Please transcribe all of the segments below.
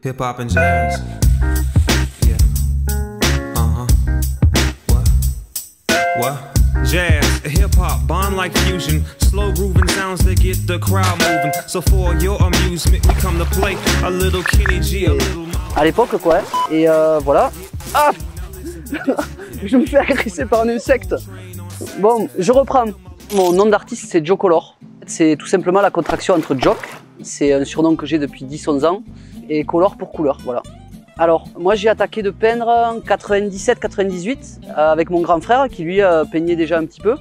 Hip hop and jazz. Yeah. What? Jazz, hip hop, bond like fusion. Slow grooving sounds that get the crowd moving. So for your amusement, we come to play a little Kenny G, a little. À l'époque, quoi. Et voilà. Ah je me fais agresser par un insecte. Bon, je reprends. Mon nom d'artiste, c'est Joe Color. C'est tout simplement la contraction entre Joke, c'est un surnom que j'ai depuis 10-11 ans, et Color pour couleur, voilà. Alors, moi j'ai attaqué de peindre en 97-98 avec mon grand frère qui lui peignait déjà un petit peu.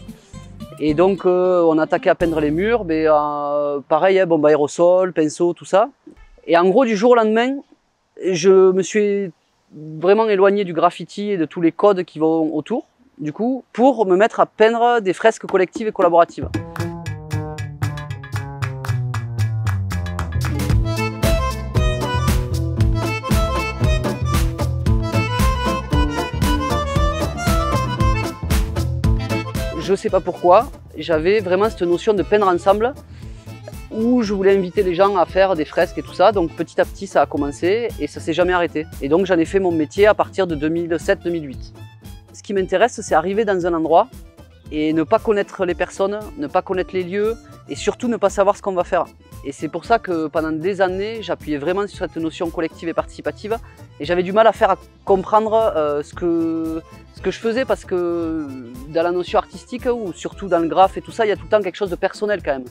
Et donc on a attaqué à peindre les murs, mais pareil, hein, bombe aérosol, pinceau, tout ça. Et en gros, du jour au lendemain, je me suis vraiment éloigné du graffiti et de tous les codes qui vont autour, du coup, pour me mettre à peindre des fresques collectives et collaboratives. Je sais pas pourquoi, j'avais vraiment cette notion de peindre ensemble où je voulais inviter les gens à faire des fresques et tout ça. Donc petit à petit ça a commencé et ça s'est jamais arrêté. Et donc j'en ai fait mon métier à partir de 2007-2008. Ce qui m'intéresse, c'est arriver dans un endroit et ne pas connaître les personnes, ne pas connaître les lieux et surtout ne pas savoir ce qu'on va faire. Et c'est pour ça que pendant des années, j'appuyais vraiment sur cette notion collective et participative et j'avais du mal à faire comprendre ce que je faisais, parce que dans la notion artistique ou surtout dans le graphe et tout ça, il y a tout le temps quelque chose de personnel quand même.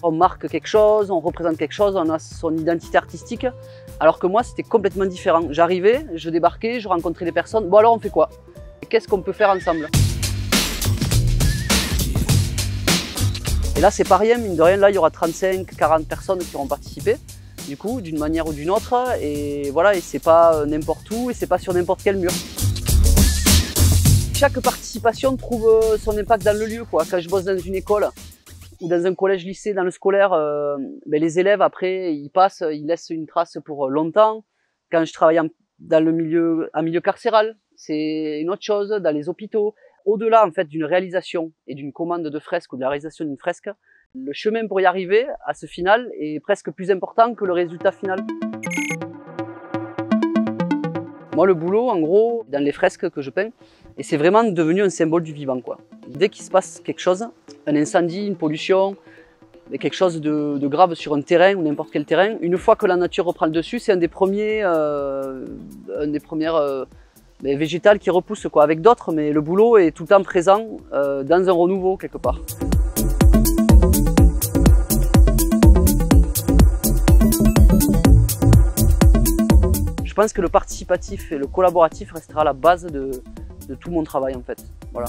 On marque quelque chose, on représente quelque chose, on a son identité artistique, alors que moi c'était complètement différent. J'arrivais, je débarquais, je rencontrais des personnes, bon alors on fait quoi? Qu'est-ce qu'on peut faire ensemble? Et là c'est pas rien, mine de rien, là il y aura 35-40 personnes qui auront participé, du coup, d'une manière ou d'une autre, et voilà, et c'est pas n'importe où, et c'est pas sur n'importe quel mur. Chaque participation trouve son impact dans le lieu, quoi. Quand je bosse dans une école ou dans un collège-lycée, dans le scolaire, les élèves après ils passent, ils laissent une trace pour longtemps. Quand je travaille dans le milieu carcéral, c'est une autre chose, dans les hôpitaux. Au-delà en fait d'une réalisation et d'une commande de fresque ou de la réalisation d'une fresque, le chemin pour y arriver à ce final est presque plus important que le résultat final. Moi, le boulot, en gros, dans les fresques que je peins, et c'est vraiment devenu un symbole du vivant, quoi. Dès qu'il se passe quelque chose, un incendie, une pollution, quelque chose de grave sur un terrain ou n'importe quel terrain, une fois que la nature reprend le dessus, c'est un des premières végétales qui repousse, quoi, avec d'autres, mais le boulot est tout le temps présent dans un renouveau quelque part. Je pense que le participatif et le collaboratif restera la base de tout mon travail en fait. Voilà.